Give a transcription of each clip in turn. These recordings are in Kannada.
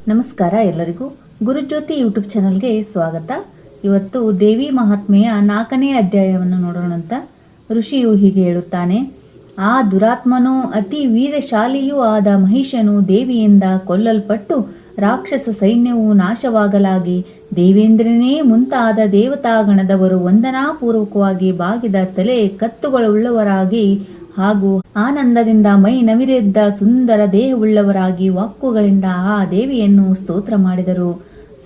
ನಮಸ್ಕಾರ ಎಲ್ಲರಿಗೂ. ಗುರುಜ್ಯೋತಿ ಯೂಟ್ಯೂಬ್ ಚಾನಲ್ಗೆ ಸ್ವಾಗತ. ಇವತ್ತು ದೇವಿ ಮಹಾತ್ಮೆಯ 4ನೇ ಅಧ್ಯಾಯವನ್ನು ನೋಡೋಣಂತ. ಋಷಿಯು ಹೀಗೆ ಹೇಳುತ್ತಾನೆ. ಆ ದುರಾತ್ಮನೂ ಅತಿ ವೀರಶಾಲಿಯೂ ಆದ ಮಹಿಷನು ದೇವಿಯಿಂದ ಕೊಲ್ಲಲ್ಪಟ್ಟು ರಾಕ್ಷಸ ಸೈನ್ಯವು ನಾಶವಾಗಲಾಗಿ ದೇವೇಂದ್ರನೇ ಮುಂತಾದ ದೇವತಾಗಣದವರು ವಂದನಾಪೂರ್ವಕವಾಗಿ ಬಾಗಿದ ತಲೆ ಕತ್ತುಗಳುಳ್ಳವರಾಗಿ ಹಾಗೂ ಆನಂದದಿಂದ ಮೈ ನವಿರೆದ್ದ ಸುಂದರ ದೇಹವುಳ್ಳವರಾಗಿ ವಾಕ್ಕುಗಳಿಂದ ಆ ದೇವಿಯನ್ನು ಸ್ತೋತ್ರ ಮಾಡಿದರು.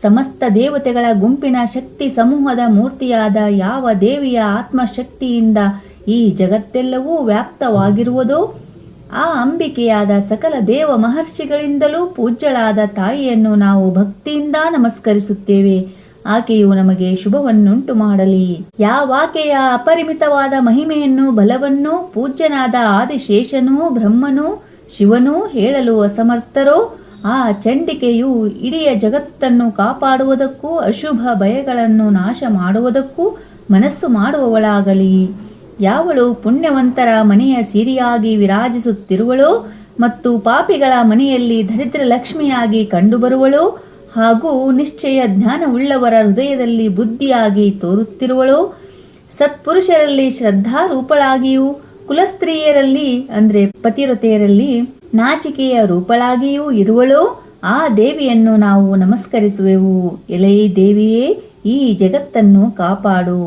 ಸಮಸ್ತ ದೇವತೆಗಳ ಗುಂಪಿನ ಶಕ್ತಿ ಸಮೂಹದ ಮೂರ್ತಿಯಾದ ಯಾವ ದೇವಿಯ ಆತ್ಮಶಕ್ತಿಯಿಂದ ಈ ಜಗತ್ತೆಲ್ಲವೂ ವ್ಯಾಪ್ತವಾಗಿರುವುದೋ ಆ ಅಂಬಿಕೆಯಾದ ಸಕಲ ದೇವ ಮಹರ್ಷಿಗಳಿಂದಲೂ ಪೂಜ್ಯಳಾದ ತಾಯಿಯನ್ನು ನಾವು ಭಕ್ತಿಯಿಂದ ನಮಸ್ಕರಿಸುತ್ತೇವೆ. ಆಕೆಯು ನಮಗೆ ಶುಭವನ್ನುಂಟು ಮಾಡಲಿ. ಯಾವಾಕೆಯ ಅಪರಿಮಿತವಾದ ಮಹಿಮೆಯನ್ನು ಬಲವನ್ನು ಪೂಜ್ಯನಾದ ಆದಿಶೇಷನೂ ಬ್ರಹ್ಮನೂ ಶಿವನೂ ಹೇಳಲು ಅಸಮರ್ಥರೋ ಆ ಚಂಡಿಕೆಯು ಇಡೀ ಜಗತ್ತನ್ನು ಕಾಪಾಡುವುದಕ್ಕೂ ಅಶುಭ ಭಯಗಳನ್ನು ನಾಶ ಮಾಡುವುದಕ್ಕೂ ಮನಸ್ಸು ಮಾಡುವವಳಾಗಲಿ. ಯಾವಳು ಪುಣ್ಯವಂತರ ಮನೆಯ ಸಿರಿಯಾಗಿ ವಿರಾಜಿಸುತ್ತಿರುವಳೋ ಮತ್ತು ಪಾಪಿಗಳ ಮನೆಯಲ್ಲಿ ದರಿದ್ರ ಲಕ್ಷ್ಮಿಯಾಗಿ ಕಂಡುಬರುವಳೋ ಹಾಗೂ ನಿಶ್ಚಯ ಜ್ಞಾನವುಳ್ಳವರ ಹೃದಯದಲ್ಲಿ ಬುದ್ಧಿಯಾಗಿ ತೋರುತ್ತಿರುವಳೋ, ಸತ್ಪುರುಷರಲ್ಲಿ ಶ್ರದ್ಧಾರೂಪಳಾಗಿಯೂ ಕುಲಸ್ತ್ರೀಯರಲ್ಲಿ ಅಂದರೆ ಪತಿವ್ರತೆಯರಲ್ಲಿ ನಾಚಿಕೆಯ ರೂಪಳಾಗಿಯೂ ಇರುವಳೋ ಆ ದೇವಿಯನ್ನು ನಾವು ನಮಸ್ಕರಿಸುವೆವು. ಎಲೈ ದೇವಿಯೇ, ಈ ಜಗತ್ತನ್ನು ಕಾಪಾಡು.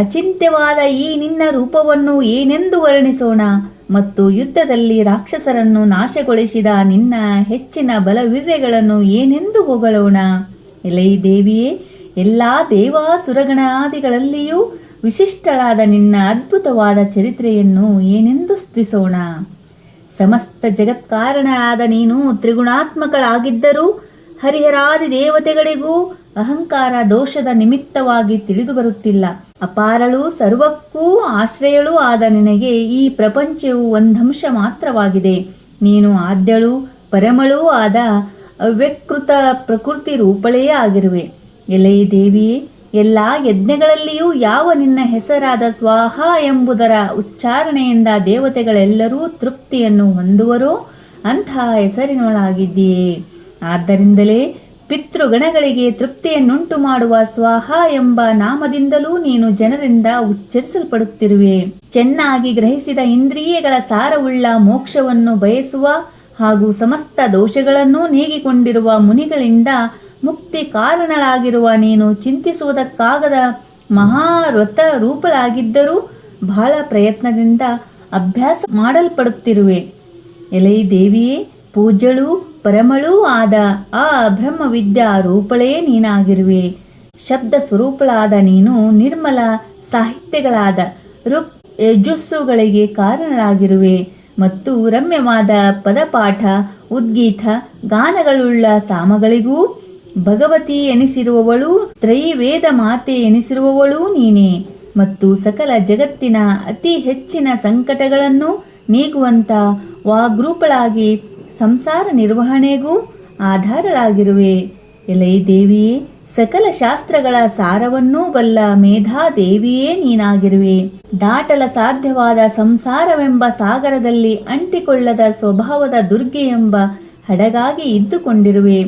ಅಚಿಂತ್ಯವಾದ ಈ ನಿನ್ನ ರೂಪವನ್ನು ಏನೆಂದು ವರ್ಣಿಸೋಣ ಮತ್ತು ಯುದ್ಧದಲ್ಲಿ ರಾಕ್ಷಸರನ್ನು ನಾಶಗೊಳಿಸಿದ ನಿನ್ನ ಹೆಚ್ಚಿನ ಬಲವೀರ್ಯಗಳನ್ನು ಏನೆಂದು ಹೊಗಳೋಣ. ಎಲೈ ದೇವಿಯೇ, ಎಲ್ಲ ದೇವಾಸುರಗಣಾದಿಗಳಲ್ಲಿಯೂ ವಿಶಿಷ್ಟಳಾದ ನಿನ್ನ ಅದ್ಭುತವಾದ ಚರಿತ್ರೆಯನ್ನು ಏನೆಂದು ಸ್ತುತಿಸೋಣ. ಸಮಸ್ತ ಜಗತ್ಕಾರಣಳಾದ ನೀನು ತ್ರಿಗುಣಾತ್ಮಕಳಾಗಿದ್ದರೂ ಹರಿಹರಾದಿ ದೇವತೆಗಳಿಗೂ ಅಹಂಕಾರ ದೋಷದ ನಿಮಿತ್ತವಾಗಿ ತಿಳಿದು ಬರುತ್ತಿಲ್ಲ. ಅಪಾರಳು, ಸರ್ವಕ್ಕೂ ಆಶ್ರಯಳೂ ಆದ ನಿನಗೆ ಈ ಪ್ರಪಂಚವು ಒಂದಂಶ ಮಾತ್ರವಾಗಿದೆ. ನೀನು ಆದ್ಯಳು ಪರಮಳೂ ಆದ ಅವ್ಯಕ್ತೃತ ಪ್ರಕೃತಿ ರೂಪಳೇ ಆಗಿರುವೆ. ಎಲೈ ದೇವಿಯೇ, ಎಲ್ಲ ಯಜ್ಞಗಳಲ್ಲಿಯೂ ಯಾವ ನಿನ್ನ ಹೆಸರಾದ ಸ್ವಾಹ ಎಂಬುದರ ಉಚ್ಚಾರಣೆಯಿಂದ ದೇವತೆಗಳೆಲ್ಲರೂ ತೃಪ್ತಿಯನ್ನು ಹೊಂದುವರೋ ಅಂತಹ ಹೆಸರಿನೊಳಾಗಿದ್ದೀಯೇ. ಆದ್ದರಿಂದಲೇ ಪಿತೃಗಣಗಳಿಗೆ ತೃಪ್ತಿಯನ್ನುಂಟು ಮಾಡುವ ಸ್ವಾಹ ಎಂಬ ನಾಮದಿಂದಲೂ ನೀನು ಜನರಿಂದ ಉಚ್ಚರಿಸಲ್ಪಡುತ್ತಿರುವೆ. ಚೆನ್ನಾಗಿ ಗ್ರಹಿಸಿದ ಇಂದ್ರಿಯಗಳ ಸಾರವುಳ್ಳ ಮೋಕ್ಷವನ್ನು ಬಯಸುವ ಹಾಗೂ ಸಮಸ್ತ ದೋಷಗಳನ್ನು ನೀಗಿಕೊಂಡಿರುವ ಮುನಿಗಳಿಂದ ಮುಕ್ತಿ ಕಾರಣಳಾಗಿರುವ ನೀನು ಚಿಂತಿಸುವುದಕ್ಕಾಗದ ಮಹಾವ್ರತ ರೂಪಳಾಗಿದ್ದರೂ ಬಹಳ ಪ್ರಯತ್ನದಿಂದ ಅಭ್ಯಾಸ ಮಾಡಲ್ಪಡುತ್ತಿರುವೆ. ಎಲೈ ದೇವಿಯೇ, ಪೂಜ್ಯಳೂ ಪರಮಳೂ ಆದ ಆ ಬ್ರಹ್ಮವಿದ್ಯಾ ರೂಪಳೇ ನೀನಾಗಿರುವೆ. ಶಬ್ದ ಸ್ವರೂಪಳಾದ ನೀನು ನಿರ್ಮಲ ಸಾಹಿತ್ಯಗಳಾದ ಋಕ್ ಯಜಸ್ಸುಗಳಿಗೆ ಕಾರಣಳಾಗಿರುವೆ ಮತ್ತು ರಮ್ಯವಾದ ಪದಪಾಠ ಉದ್ಗೀತ ಗಾನಗಳುಳ್ಳ ಸಾಮಗಳಿಗೂ ಭಗವತಿ ಎನಿಸಿರುವವಳು, ತ್ರೈವೇದ ಮಾತೆ ಎನಿಸಿರುವವಳೂ ನೀನೇ ಮತ್ತು ಸಕಲ ಜಗತ್ತಿನ ಅತಿ ಹೆಚ್ಚಿನ ಸಂಕಟಗಳನ್ನು ನೀಗುವಂತ ವಾಗ್ರೂಪಳಾಗಿ ಸಂಸಾರ ನಿರ್ವಹಣೆಗೂ ಆಧಾರಳಾಗಿರುವೆ. ಎಲೈ ದೇವಿಯೇ, ಸಕಲ ಶಾಸ್ತ್ರಗಳ ಸಾರವನ್ನೂ ಬಲ್ಲ ಮೇಧಾದೇವಿಯೇ ನೀನಾಗಿರುವೆ. ದಾಟಲ ಸಾಧ್ಯವಾದ ಸಂಸಾರವೆಂಬ ಸಾಗರದಲ್ಲಿ ಅಂಟಿಕೊಳ್ಳದ ಸ್ವಭಾವದ ದುರ್ಗೆ ಎಂಬ ಹಡಗಾಗಿ ಇದ್ದುಕೊಂಡಿರುವೆ.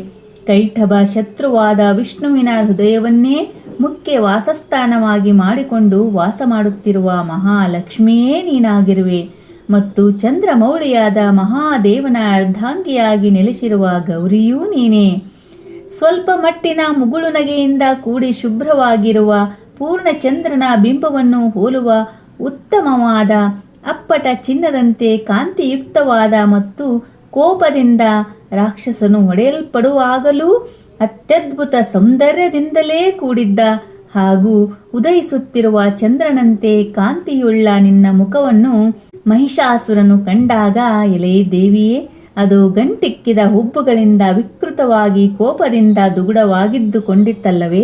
ಕೈಠಬ ಶತ್ರುವಾದ ವಿಷ್ಣುವಿನ ಹೃದಯವನ್ನೇ ಮುಖ್ಯ ವಾಸಸ್ಥಾನವಾಗಿ ಮಾಡಿಕೊಂಡು ವಾಸ ಮಾಡುತ್ತಿರುವ ಮಹಾಲಕ್ಷ್ಮಿಯೇ ನೀನಾಗಿರುವೆ ಮತ್ತು ಚಂದ್ರಮೌಳಿಯಾದ ಮಹಾದೇವನ ಅರ್ಧಾಂಗಿಯಾಗಿ ನೆಲೆಸಿರುವ ಗೌರಿಯೂ ನೀನೇ. ಸ್ವಲ್ಪ ಮಟ್ಟಿನ ಮುಗುಳು ನಗೆಯಿಂದ ಕೂಡಿ ಶುಭ್ರವಾಗಿರುವ ಪೂರ್ಣಚಂದ್ರನ ಬಿಂಬವನ್ನು ಹೋಲುವ ಉತ್ತಮವಾದ ಅಪ್ಪಟ ಚಿನ್ನದಂತೆ ಕಾಂತಿಯುಕ್ತವಾದ ಮತ್ತು ಕೋಪದಿಂದ ರಾಕ್ಷಸನು ಹೊಡೆಯಲ್ಪಡುವಾಗಲೂ ಅತ್ಯದ್ಭುತ ಸೌಂದರ್ಯದಿಂದಲೇ ಕೂಡಿದ್ದ ಹಾಗೂ ಉದಯಿಸುತ್ತಿರುವ ಚಂದ್ರನಂತೆ ಕಾಂತಿಯುಳ್ಳ ನಿನ್ನ ಮುಖವನ್ನು ಮಹಿಷಾಸುರನು ಕಂಡಾಗ, ಎಲೈ ದೇವಿಯೇ, ಅದು ಗಂಟಿಕ್ಕಿದ ಹುಬ್ಬುಗಳಿಂದ ವಿಕೃತವಾಗಿ ಕೋಪದಿಂದ ದುಗುಡವಾಗಿದ್ದುಕೊಂಡಿತ್ತಲ್ಲವೇ.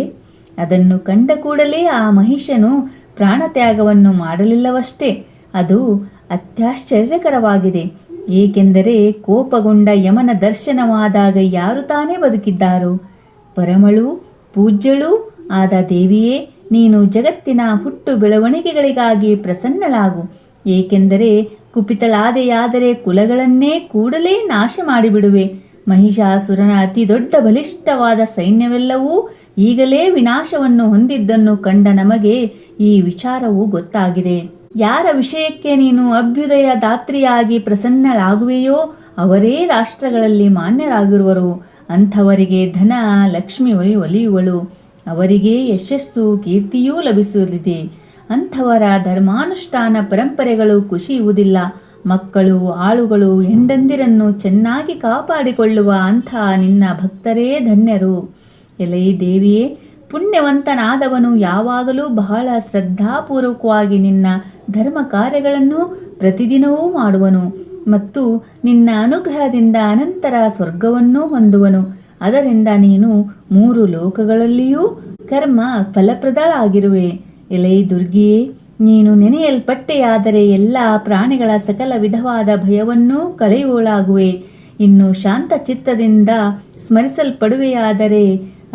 ಅದನ್ನು ಕಂಡ ಕೂಡಲೇ ಆ ಮಹಿಷನು ಪ್ರಾಣತ್ಯಾಗವನ್ನು ಮಾಡಲಿಲ್ಲವಷ್ಟೇ. ಅದು ಅತ್ಯಾಶ್ಚರ್ಯಕರವಾಗಿದೆ. ಏಕೆಂದರೆ ಕೋಪಗೊಂಡ ಯಮನ ದರ್ಶನವಾದಾಗ ಯಾರು ತಾನೇ ಬದುಕಿದ್ದಾರೋ. ಪರಮಳೂ ಪೂಜ್ಯಳೂ ಆದ ದೇವಿಯೇ, ನೀನು ಜಗತ್ತಿನ ಹುಟ್ಟು ಬೆಳವಣಿಗೆಗಳಿಗಾಗಿ ಪ್ರಸನ್ನಳಾಗು. ಏಕೆಂದರೆ ಕುಪಿತಳಾದೆಯಾದರೆ ಕುಲಗಳನ್ನೇ ಕೂಡಲೇ ನಾಶ ಮಾಡಿಬಿಡುವೆ. ಮಹಿಷಾಸುರನ ಅತಿ ದೊಡ್ಡ ಬಲಿಷ್ಠವಾದ ಸೈನ್ಯವೆಲ್ಲವೂ ಈಗಲೇ ವಿನಾಶವನ್ನು ಹೊಂದಿದ್ದನ್ನು ಕಂಡ ನಮಗೆ ಈ ವಿಚಾರವು ಗೊತ್ತಾಗಿದೆ. ಯಾರ ವಿಷಯಕ್ಕೆ ನೀನು ಅಭ್ಯುದಯ ದಾತ್ರಿಯಾಗಿ ಪ್ರಸನ್ನಳಾಗುವೆಯೋ ಅವರೇ ರಾಷ್ಟ್ರಗಳಲ್ಲಿ ಮಾನ್ಯರಾಗಿರುವರು. ಅಂಥವರಿಗೆ ಧನ ಲಕ್ಷ್ಮಿ ಒಲಿಯುವಳು. ಅವರಿಗೆ ಯಶಸ್ಸು ಕೀರ್ತಿಯೂ ಲಭಿಸುವುದಿದೆ. ಅಂಥವರ ಧರ್ಮಾನುಷ್ಠಾನ ಪರಂಪರೆಗಳು ಕುಸಿಯುವುದಿಲ್ಲ. ಮಕ್ಕಳು ಆಳುಗಳು ಹೆಂಡಂದಿರನ್ನು ಚೆನ್ನಾಗಿ ಕಾಪಾಡಿಕೊಳ್ಳುವ ಅಂಥ ನಿನ್ನ ಭಕ್ತರೇ ಧನ್ಯರು. ಎಲೈ ದೇವಿಯೇ, ಪುಣ್ಯವಂತನಾದವನು ಯಾವಾಗಲೂ ಬಹಳ ಶ್ರದ್ಧಾಪೂರ್ವಕವಾಗಿ ನಿನ್ನ ಧರ್ಮ ಕಾರ್ಯಗಳನ್ನು ಪ್ರತಿದಿನವೂ ಮಾಡುವನು ಮತ್ತು ನಿನ್ನ ಅನುಗ್ರಹದಿಂದ ಅನಂತರ ಸ್ವರ್ಗವನ್ನೂ ಹೊಂದುವನು. ಅದರಿಂದ ನೀನು 3 ಲೋಕಗಳಲ್ಲಿಯೂ ಕರ್ಮ ಫಲಪ್ರದಳಾಗಿರುವೆ. ಎಲೈ ದುರ್ಗಿಯೇ, ನೀನು ನೆನೆಯಲ್ಪಟ್ಟೆಯಾದರೆ ಎಲ್ಲ ಪ್ರಾಣಿಗಳ ಸಕಲ ವಿಧವಾದ ಭಯವನ್ನೂ ಕಳೆಯುವಳಾಗುವೆ. ಇನ್ನು ಶಾಂತ ಚಿತ್ತದಿಂದ ಸ್ಮರಿಸಲ್ಪಡುವೆಯಾದರೆ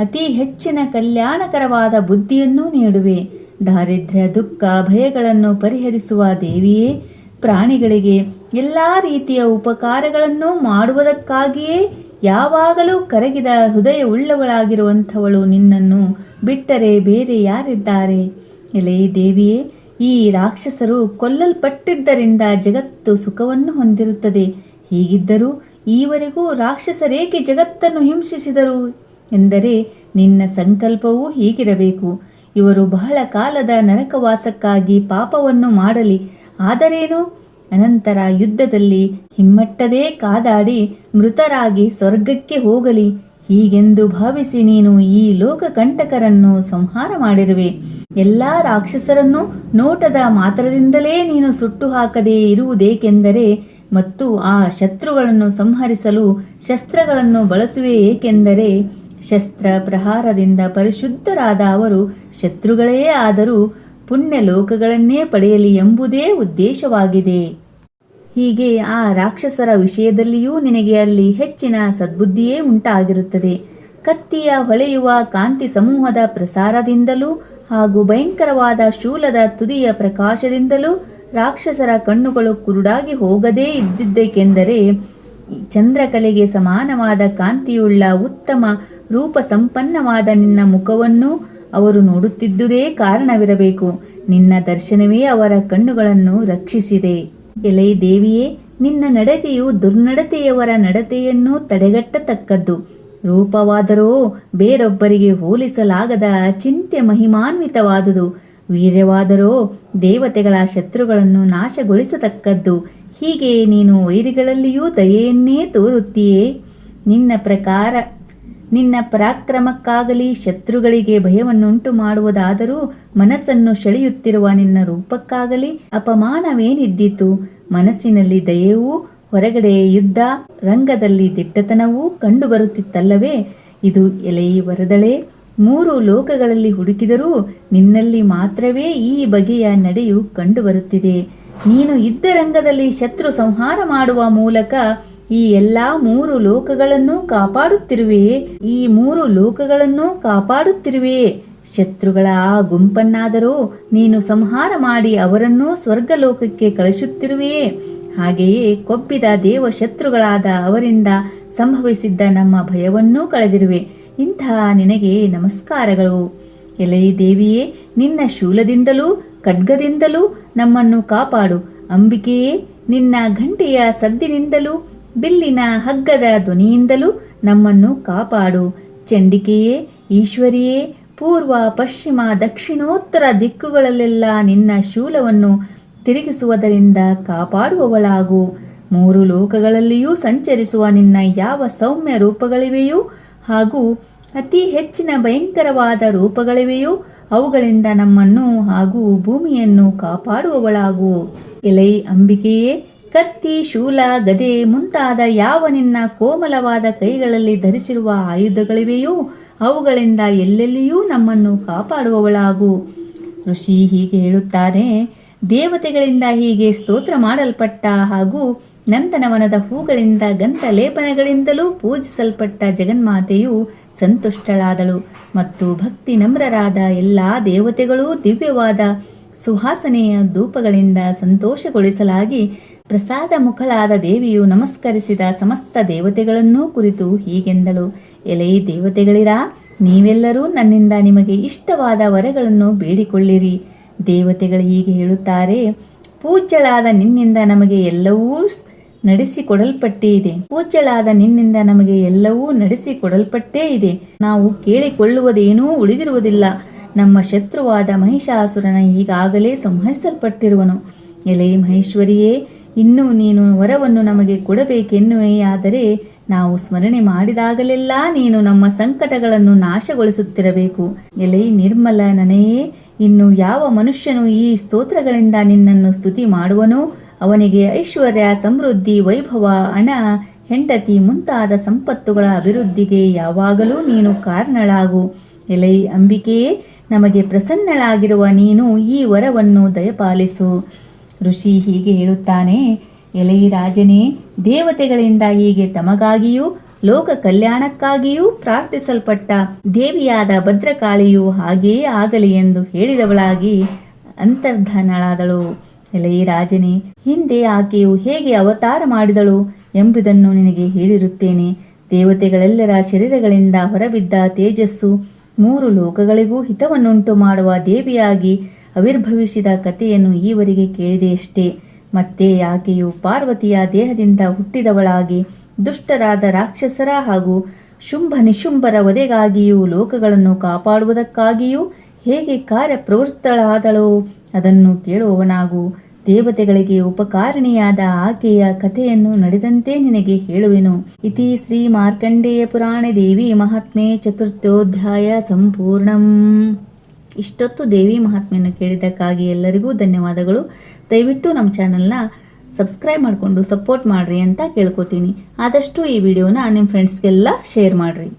ಅತಿ ಹೆಚ್ಚಿನ ಕಲ್ಯಾಣಕರವಾದ ಬುದ್ಧಿಯನ್ನು ನೀಡುವೆ. ದಾರಿದ್ರ್ಯ ದುಃಖ ಭಯಗಳನ್ನು ಪರಿಹರಿಸುವ ದೇವಿಯೇ, ಪ್ರಾಣಿಗಳಿಗೆ ಎಲ್ಲ ರೀತಿಯ ಉಪಕಾರಗಳನ್ನು ಮಾಡುವುದಕ್ಕಾಗಿಯೇ ಯಾವಾಗಲೂ ಕರಗಿದ ಹೃದಯವುಳ್ಳವಳಾಗಿರುವಂಥವಳು ನಿನ್ನನ್ನು ಬಿಟ್ಟರೆ ಬೇರೆ ಯಾರಿದ್ದಾರೆ? ಎಲೈ ದೇವಿಯೇ, ಈ ರಾಕ್ಷಸರು ಕೊಲ್ಲಲ್ಪಟ್ಟಿದ್ದರಿಂದ ಜಗತ್ತು ಸುಖವನ್ನು ಹೊಂದಿರುತ್ತದೆ. ಹೀಗಿದ್ದರೂ ಈವರೆಗೂ ರಾಕ್ಷಸರೇಕೆ ಜಗತ್ತನ್ನು ಹಿಂಸಿಸಿದರು ಎಂದರೆ ನಿನ್ನ ಸಂಕಲ್ಪವೂ ಹೀಗಿರಬೇಕು. ಇವರು ಬಹಳ ಕಾಲದ ನರಕವಾಸಕ್ಕಾಗಿ ಪಾಪವನ್ನು ಮಾಡಲಿ. ಆದರೇನು, ಅನಂತರ ಯುದ್ಧದಲ್ಲಿ ಹಿಮ್ಮಟ್ಟದೇ ಕಾದಾಡಿ ಮೃತರಾಗಿ ಸ್ವರ್ಗಕ್ಕೆ ಹೋಗಲಿ. ಹೀಗೆಂದು ಭಾವಿಸಿ ನೀನು ಈ ಲೋಕಕಂಟಕರನ್ನು ಸಂಹಾರ ಮಾಡಿರುವೆ. ಎಲ್ಲ ರಾಕ್ಷಸರನ್ನು ನೋಟದ ಮಾತ್ರದಿಂದಲೇ ನೀನು ಸುಟ್ಟು ಹಾಕದೇ ಇರುವುದೇಕೆಂದರೆ ಮತ್ತು ಆ ಶತ್ರುಗಳನ್ನು ಸಂಹರಿಸಲು ಶಸ್ತ್ರಗಳನ್ನು ಬಳಸುವೆ ಏಕೆಂದರೆ ಶಸ್ತ್ರ ಪ್ರಹಾರದಿಂದ ಪರಿಶುದ್ಧರಾದ ಅವರು ಶತ್ರುಗಳೇ ಆದರೂ ಪುಣ್ಯ ಲೋಕಗಳನ್ನೇ ಪಡೆಯಲಿ ಎಂಬುದೇ ಉದ್ದೇಶವಾಗಿದೆ. ಹೀಗೆ ಆ ರಾಕ್ಷಸರ ವಿಷಯದಲ್ಲಿಯೂ ನಿನಗೆ ಅಲ್ಲಿ ಹೆಚ್ಚಿನ ಸದ್ಬುದ್ಧಿಯೇ ಉಂಟಾಗಿರುತ್ತದೆ. ಕತ್ತಿಯ ಹೊಳೆಯುವ ಕಾಂತಿ ಸಮೂಹದ ಪ್ರಸಾರದಿಂದಲೂ ಹಾಗೂ ಭಯಂಕರವಾದ ಶೂಲದ ತುದಿಯ ಪ್ರಕಾಶದಿಂದಲೂ ರಾಕ್ಷಸರ ಕಣ್ಣುಗಳು ಕುರುಡಾಗಿ ಹೋಗದೇ ಇದ್ದಿದ್ದಕ್ಕೆಂದರೆ ಚಂದ್ರಕಲೆಗೆ ಸಮಾನವಾದ ಕಾಂತಿಯುಳ್ಳ ಉತ್ತಮ ರೂಪ ಸಂಪನ್ನವಾದ ನಿನ್ನ ಮುಖವನ್ನು ಅವರು ನೋಡುತ್ತಿದ್ದುದೇ ಕಾರಣವಿರಬೇಕು. ನಿನ್ನ ದರ್ಶನವೇ ಅವರ ಕಣ್ಣುಗಳನ್ನು ರಕ್ಷಿಸಿದೆ. ಎಲೈ ದೇವಿಯೇ, ನಿನ್ನ ನಡತೆಯು ದುರ್ನಡತೆಯವರ ನಡತೆಯನ್ನು ತಡೆಗಟ್ಟತಕ್ಕದ್ದು. ರೂಪವಾದರೋ ಬೇರೊಬ್ಬರಿಗೆ ಹೋಲಿಸಲಾಗದ ಅಚಿಂತ್ಯ ಮಹಿಮಾನ್ವಿತವಾದುದು. ವೀರ್ಯವಾದರೋ ದೇವತೆಗಳ ಶತ್ರುಗಳನ್ನು ನಾಶಗೊಳಿಸತಕ್ಕದ್ದು. ಹೀಗೆ ನೀನು ವೈರಿಗಳಲ್ಲಿಯೂ ದಯೆಯನ್ನೇ ತೋರುತ್ತೀಯೇ. ನಿನ್ನ ಪರಾಕ್ರಮಕ್ಕಾಗಲಿ ಶತ್ರುಗಳಿಗೆ ಭಯವನ್ನುಂಟು ಮಾಡುವುದಾದರೂ ಮನಸ್ಸನ್ನು ಸೆಳೆಯುತ್ತಿರುವ ನಿನ್ನ ರೂಪಕ್ಕಾಗಲಿ ಅಪಮಾನವೇನಿದ್ದಿತು. ಮನಸ್ಸಿನಲ್ಲಿ ದಯೆಯೂ ಹೊರಗಡೆ ಯುದ್ಧ ರಂಗದಲ್ಲಿ ದಿಟ್ಟತನವೂ ಕಂಡುಬರುತ್ತಿತ್ತಲ್ಲವೇ. ಇದು ಎಲೈ ವರದಳೆ, 3 ಲೋಕಗಳಲ್ಲಿ ಹುಡುಕಿದರೂ ನಿನ್ನಲ್ಲಿ ಮಾತ್ರವೇ ಈ ಬಗೆಯ ನಡೆಯು ಕಂಡುಬರುತ್ತಿದೆ. ನೀನು ಯುದ್ಧರಂಗದಲ್ಲಿ ಶತ್ರು ಸಂಹಾರ ಮಾಡುವ ಮೂಲಕ ಈ ಎಲ್ಲ 3 ಲೋಕಗಳನ್ನು ಕಾಪಾಡುತ್ತಿರುವೆಯೇ. ಈ 3 ಲೋಕಗಳನ್ನು ಕಾಪಾಡುತ್ತಿರುವೆಯೇ. ಶತ್ರುಗಳ ಆ ಗುಂಪನ್ನಾದರೂ ನೀನು ಸಂಹಾರ ಮಾಡಿ ಅವರನ್ನೂ ಸ್ವರ್ಗಲೋಕಕ್ಕೆ ಕಳಿಸುತ್ತಿರುವೆಯೇ. ಹಾಗೆಯೇ ಕೊಬ್ಬಿದ ದೇವ ಶತ್ರುಗಳಾದ ಅವರಿಂದ ಸಂಭವಿಸಿದ್ದ ನಮ್ಮ ಭಯವನ್ನೂ ಕಳೆದಿರುವೆ. ಇಂತಹ ನಿನಗೆ ನಮಸ್ಕಾರಗಳು. ಎಲೈ ದೇವಿಯೇ, ನಿನ್ನ ಶೂಲದಿಂದಲೂ ಖಡ್ಗದಿಂದಲೂ ನಮ್ಮನ್ನು ಕಾಪಾಡು. ಅಂಬಿಕೆಯೇ, ನಿನ್ನ ಘಂಟೆಯ ಸದ್ದಿನಿಂದಲೂ ಬಿಲ್ಲಿನ ಹಗ್ಗದ ಧ್ವನಿಯಿಂದಲೂ ನಮ್ಮನ್ನು ಕಾಪಾಡು. ಚಂಡಿಕೆಯೇ, ಈಶ್ವರಿಯೇ, ಪೂರ್ವ ಪಶ್ಚಿಮ ದಕ್ಷಿಣೋತ್ತರ ದಿಕ್ಕುಗಳಲ್ಲೆಲ್ಲ ನಿನ್ನ ಶೂಲವನ್ನು ತಿರುಗಿಸುವುದರಿಂದ ಕಾಪಾಡುವವಳಾಗು. 3 ಲೋಕಗಳಲ್ಲಿಯೂ ಸಂಚರಿಸುವ ನಿನ್ನ ಯಾವ ಸೌಮ್ಯ ರೂಪಗಳಿವೆಯೋ ಹಾಗೂ ಅತಿ ಹೆಚ್ಚಿನ ಭಯಂಕರವಾದ ರೂಪಗಳಿವೆಯೋ ಅವುಗಳಿಂದ ನಮ್ಮನ್ನು ಹಾಗೂ ಭೂಮಿಯನ್ನು ಕಾಪಾಡುವವಳಾಗು. ಎಲೈ ಅಂಬಿಕೆಯೇ, ಕತ್ತಿ ಶೂಲ ಗದೆ ಮುಂತಾದ ಯಾವ ನಿನ್ನ ಕೋಮಲವಾದ ಕೈಗಳಲ್ಲಿ ಧರಿಸಿರುವ ಆಯುಧಗಳಿವೆಯೋ ಅವುಗಳಿಂದ ಎಲ್ಲೆಲ್ಲಿಯೂ ನಮ್ಮನ್ನು ಕಾಪಾಡುವವಳಾಗು. ಋಷಿ ಹೀಗೆ ಹೇಳುತ್ತಾರೆ. ದೇವತೆಗಳಿಂದ ಹೀಗೆ ಸ್ತೋತ್ರ ಮಾಡಲ್ಪಟ್ಟ ಹಾಗೂ ನಂದನವನದ ಹೂಗಳಿಂದ ಗಂಧಲೇಪನಗಳಿಂದಲೂ ಪೂಜಿಸಲ್ಪಟ್ಟ ಜಗನ್ಮಾತೆಯು ಸಂತುಷ್ಟಳಾದಳು ಮತ್ತು ಭಕ್ತಿ ನಮ್ರರಾದ ಎಲ್ಲ ದೇವತೆಗಳೂ ದಿವ್ಯವಾದ ಸುವಾಸನೆಯ ಧೂಪಗಳಿಂದ ಸಂತೋಷಗೊಳಿಸಲಾಗಿ ಪ್ರಸಾದ ಮುಖಳಾದ ದೇವಿಯು ನಮಸ್ಕರಿಸಿದ ಸಮಸ್ತ ದೇವತೆಗಳನ್ನೂ ಕುರಿತು ಹೀಗೆಂದಳು. ಎಲೈ ದೇವತೆಗಳಿರಾ, ನೀವೆಲ್ಲರೂ ನನ್ನಿಂದ ನಿಮಗೆ ಇಷ್ಟವಾದ ವರಗಳನ್ನು ಬೇಡಿಕೊಳ್ಳಿರಿ. ದೇವತೆಗಳು ಹೀಗೆ ಹೇಳುತ್ತಾರೆ, ಪೂಜ್ಯಳಾದ ನಿನ್ನಿಂದ ನಮಗೆ ಎಲ್ಲವೂ ನಡೆಸಿಕೊಡಲ್ಪಟ್ಟೇ ಇದೆ. ನಾವು ಕೇಳಿಕೊಳ್ಳುವುದೇನೂ ಉಳಿದಿರುವುದಿಲ್ಲ. ನಮ್ಮ ಶತ್ರುವಾದ ಮಹಿಷಾಸುರನ ಈಗಾಗಲೇ ಸಂಹರಿಸಲ್ಪಟ್ಟಿರುವನು. ಎಲೈ ಮಹೇಶ್ವರಿಯೇ, ಇನ್ನು ನೀನು ವರವನ್ನು ನಮಗೆ ಕೊಡಬೇಕೆನ್ನುವೆಯಾದರೆ ನಾವು ಸ್ಮರಣೆ ಮಾಡಿದಾಗಲೆಲ್ಲ ನೀನು ನಮ್ಮ ಸಂಕಟಗಳನ್ನು ನಾಶಗೊಳಿಸುತ್ತಿರಬೇಕು. ಎಲೈ ನಿರ್ಮಲ ನನಯೇ, ಇನ್ನು ಯಾವ ಮನುಷ್ಯನು ಈ ಸ್ತೋತ್ರಗಳಿಂದ ನಿನ್ನನ್ನು ಸ್ತುತಿ ಮಾಡುವನೋ ಅವನಿಗೆ ಐಶ್ವರ್ಯ, ಸಮೃದ್ಧಿ, ವೈಭವ, ಹಣ, ಹೆಂಡತಿ ಮುಂತಾದ ಸಂಪತ್ತುಗಳ ಅಭಿವೃದ್ಧಿಗೆ ಯಾವಾಗಲೂ ನೀನು ಕಾರಣಳಾಗು. ಎಲೈ ಅಂಬಿಕೆಯೇ, ನಮಗೆ ಪ್ರಸನ್ನಳಾಗಿರುವ ನೀನು ಈ ವರವನ್ನು ದಯಪಾಲಿಸು. ಋಷಿ ಹೀಗೆ ಹೇಳುತ್ತಾನೆ, ಎಲೈ ರಾಜನೇ, ದೇವತೆಗಳಿಂದ ಹೀಗೆ ತಮಗಾಗಿಯೂ ಲೋಕ ಕಲ್ಯಾಣಕ್ಕಾಗಿಯೂ ಪ್ರಾರ್ಥಿಸಲ್ಪಟ್ಟ ದೇವಿಯಾದ ಭದ್ರಕಾಳಿಯು ಹಾಗೆಯೇ ಆಗಲಿ ಎಂದು ಹೇಳಿದವಳಾಗಿ ಅಂತರ್ಧಾನಳಾದಳು. ಎಲೈ ರಾಜನೇ, ಹಿಂದೆ ಆಕೆಯು ಹೇಗೆ ಅವತಾರ ಮಾಡಿದಳು ಎಂಬುದನ್ನು ನಿನಗೆ ಹೇಳಿರುತ್ತೇನೆ. ದೇವತೆಗಳೆಲ್ಲರ ಶರೀರಗಳಿಂದ ಹೊರಬಿದ್ದ ತೇಜಸ್ಸು 3 ಲೋಕಗಳಿಗೂ ಹಿತವನ್ನುಂಟು ಮಾಡುವ ದೇವಿಯಾಗಿ ಆವಿರ್ಭವಿಸಿದ ಕಥೆಯನ್ನು ಈವರೆಗೆ ಕೇಳಿದೆಯಷ್ಟೇ. ಮತ್ತೆ ಆಕೆಯು ಪಾರ್ವತಿಯ ದೇಹದಿಂದ ಹುಟ್ಟಿದವಳಾಗಿ ದುಷ್ಟರಾದ ರಾಕ್ಷಸರ ಹಾಗೂ ಶುಂಭ ನಿಶುಂಭರ ವಧೆಗಾಗಿಯೂ ಲೋಕಗಳನ್ನು ಕಾಪಾಡುವುದಕ್ಕಾಗಿಯೂ ಹೇಗೆ ಕಾರ್ಯಪ್ರವೃತ್ತಳಾದಳೋ ಅದನ್ನು ಕೇಳುವವನಾಗು. ದೇವತೆಗಳಿಗೆ ಉಪಕಾರಿಣಿಯಾದ ಆಕೆಯ ಕಥೆಯನ್ನು ನಡೆದಂತೆ ನಿನಗೆ ಹೇಳುವೆನು. ಇತಿ ಶ್ರೀ ಮಾರ್ಕಂಡೇಯ ಪುರಾಣೆ ದೇವಿ ಮಹಾತ್ಮೆ ಚತುರ್ಥೋಧ್ಯಾಯ ಸಂಪೂರ್ಣಂ. ಇಷ್ಟೊತ್ತು ದೇವಿ ಮಹಾತ್ಮೆಯನ್ನು ಕೇಳಿದ್ದಕ್ಕಾಗಿ ಎಲ್ಲರಿಗೂ ಧನ್ಯವಾದಗಳು. ದಯವಿಟ್ಟು ನಮ್ಮ ಚಾನಲ್ನ ಸಬ್ಸ್ಕ್ರೈಬ್ ಮಾಡಿಕೊಂಡು ಸಪೋರ್ಟ್ ಮಾಡಿರಿ ಅಂತ ಕೇಳ್ಕೊತೀನಿ. ಆದಷ್ಟು ಈ ವಿಡಿಯೋನ ನಿಮ್ಮ ಫ್ರೆಂಡ್ಸ್ಗೆಲ್ಲ ಶೇರ್ ಮಾಡಿರಿ.